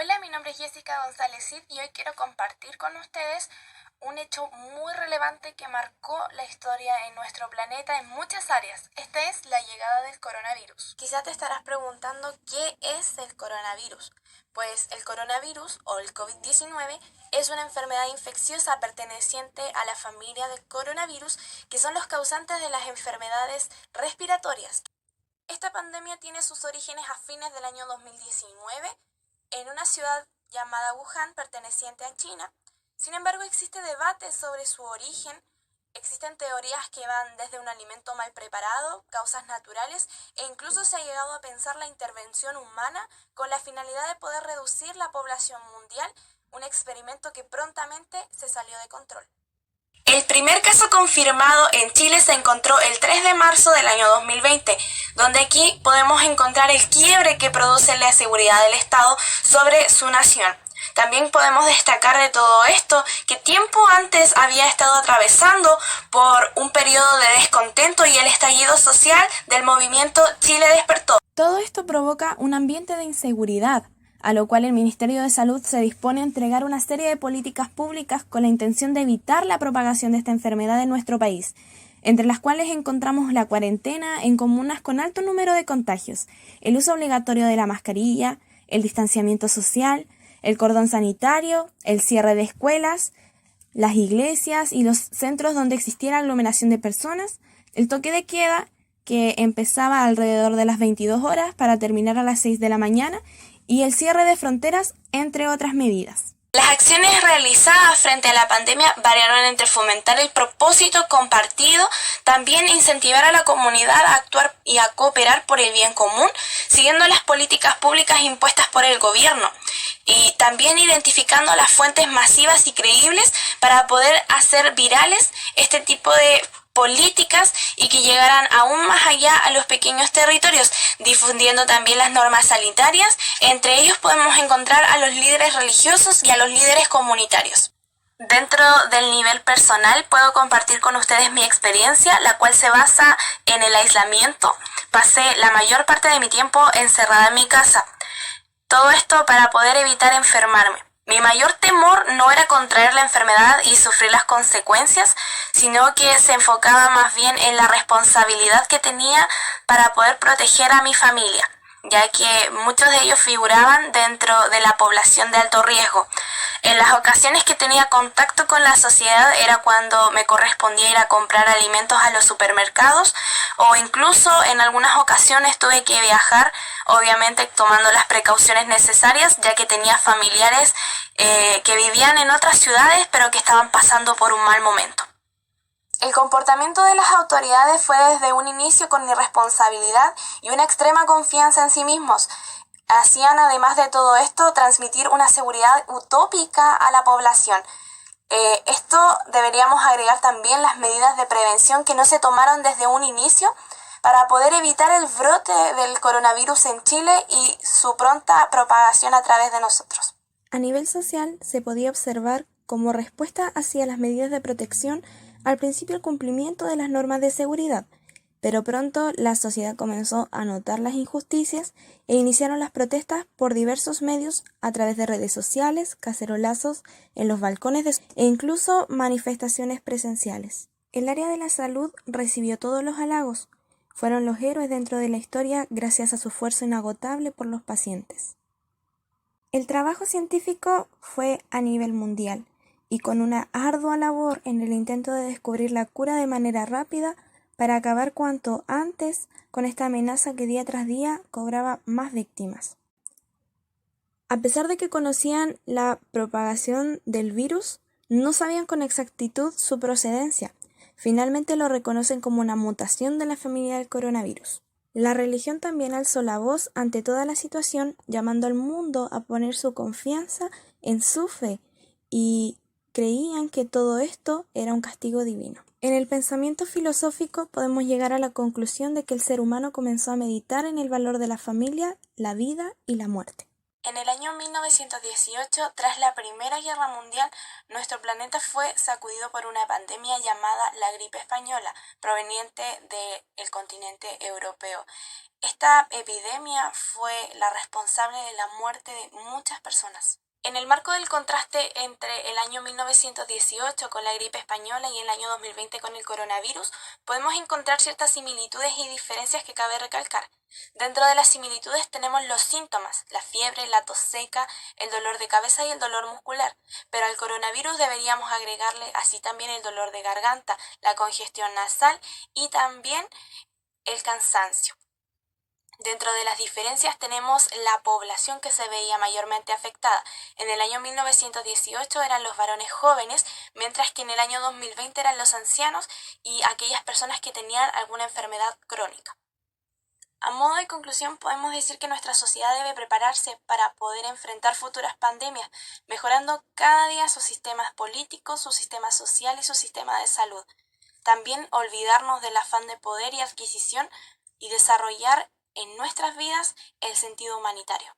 Hola, mi nombre es Jessica González Cid y hoy quiero compartir con ustedes un hecho muy relevante que marcó la historia en nuestro planeta en muchas áreas. Esta es la llegada del coronavirus. Quizá te estarás preguntando qué es el coronavirus. Pues el coronavirus o el COVID-19 es una enfermedad infecciosa perteneciente a la familia del coronavirus, que son los causantes de las enfermedades respiratorias. Esta pandemia tiene sus orígenes a fines del año 2019 en una ciudad llamada Wuhan, perteneciente a China. Sin embargo, existe debate sobre su origen. Existen teorías que van desde un alimento mal preparado, causas naturales, e incluso se ha llegado a pensar la intervención humana con la finalidad de poder reducir la población mundial, un experimento que prontamente se salió de control. El primer caso confirmado en Chile se encontró el 3 de marzo del año 2020, donde aquí podemos encontrar el quiebre que produce la seguridad del Estado sobre su nación. También podemos destacar de todo esto que tiempo antes había estado atravesando por un periodo de descontento y el estallido social del movimiento Chile Despertó. Todo esto provoca un ambiente de inseguridad, a lo cual el Ministerio de Salud se dispone a entregar una serie de políticas públicas con la intención de evitar la propagación de esta enfermedad en nuestro país, entre las cuales encontramos la cuarentena en comunas con alto número de contagios, el uso obligatorio de la mascarilla, el distanciamiento social, el cordón sanitario, el cierre de escuelas, las iglesias y los centros donde existiera aglomeración de personas, el toque de queda, que empezaba alrededor de las 22 horas para terminar a las 6 de la mañana, y el cierre de fronteras, entre otras medidas. Las acciones realizadas frente a la pandemia variaron entre fomentar el propósito compartido, también incentivar a la comunidad a actuar y a cooperar por el bien común, siguiendo las políticas públicas impuestas por el gobierno, y también identificando las fuentes masivas y creíbles para poder hacer virales este tipo de políticas y que llegaran aún más allá a los pequeños territorios, difundiendo también las normas sanitarias. Entre ellos podemos encontrar a los líderes religiosos y a los líderes comunitarios. Dentro del nivel personal puedo compartir con ustedes mi experiencia, la cual se basa en el aislamiento. Pasé la mayor parte de mi tiempo encerrada en mi casa. Todo esto para poder evitar enfermarme. Mi mayor temor no era contraer la enfermedad y sufrir las consecuencias, sino que se enfocaba más bien en la responsabilidad que tenía para poder proteger a mi familia, ya que muchos de ellos figuraban dentro de la población de alto riesgo. En las ocasiones que tenía contacto con la sociedad era cuando me correspondía ir a comprar alimentos a los supermercados, o incluso en algunas ocasiones tuve que viajar, obviamente tomando las precauciones necesarias, ya que tenía familiares que vivían en otras ciudades pero que estaban pasando por un mal momento. El comportamiento de las autoridades fue desde un inicio con irresponsabilidad y una extrema confianza en sí mismos. Hacían, además de todo esto, transmitir una seguridad utópica a la población. Esto deberíamos agregar también las medidas de prevención que no se tomaron desde un inicio para poder evitar el brote del coronavirus en Chile y su pronta propagación a través de nosotros. A nivel social, se podía observar como respuesta hacia las medidas de protección al principio el cumplimiento de las normas de seguridad, pero pronto la sociedad comenzó a notar las injusticias e iniciaron las protestas por diversos medios a través de redes sociales, cacerolazos en los balcones e incluso manifestaciones presenciales. El área de la salud recibió todos los halagos. Fueron los héroes dentro de la historia gracias a su esfuerzo inagotable por los pacientes. El trabajo científico fue a nivel mundial y con una ardua labor en el intento de descubrir la cura de manera rápida para acabar cuanto antes con esta amenaza que día tras día cobraba más víctimas. A pesar de que conocían la propagación del virus, no sabían con exactitud su procedencia. Finalmente lo reconocen como una mutación de la familia del coronavirus. La religión también alzó la voz ante toda la situación, llamando al mundo a poner su confianza en su fe, y creían que todo esto era un castigo divino. En el pensamiento filosófico podemos llegar a la conclusión de que el ser humano comenzó a meditar en el valor de la familia, la vida y la muerte. En el año 1918, tras la Primera Guerra Mundial, nuestro planeta fue sacudido por una pandemia llamada la gripe española, proveniente del continente europeo. Esta epidemia fue la responsable de la muerte de muchas personas. En el marco del contraste entre el año 1918 con la gripe española y el año 2020 con el coronavirus, podemos encontrar ciertas similitudes y diferencias que cabe recalcar. Dentro de las similitudes tenemos los síntomas, la fiebre, la tos seca, el dolor de cabeza y el dolor muscular, pero al coronavirus deberíamos agregarle así también el dolor de garganta, la congestión nasal y también el cansancio. Dentro de las diferencias tenemos la población que se veía mayormente afectada. En el año 1918 eran los varones jóvenes, mientras que en el año 2020 eran los ancianos y aquellas personas que tenían alguna enfermedad crónica. A modo de conclusión, podemos decir que nuestra sociedad debe prepararse para poder enfrentar futuras pandemias, mejorando cada día sus sistemas políticos, su sistema social y su sistema de salud. También olvidarnos del afán de poder y adquisición y desarrollar en nuestras vidas el sentido humanitario.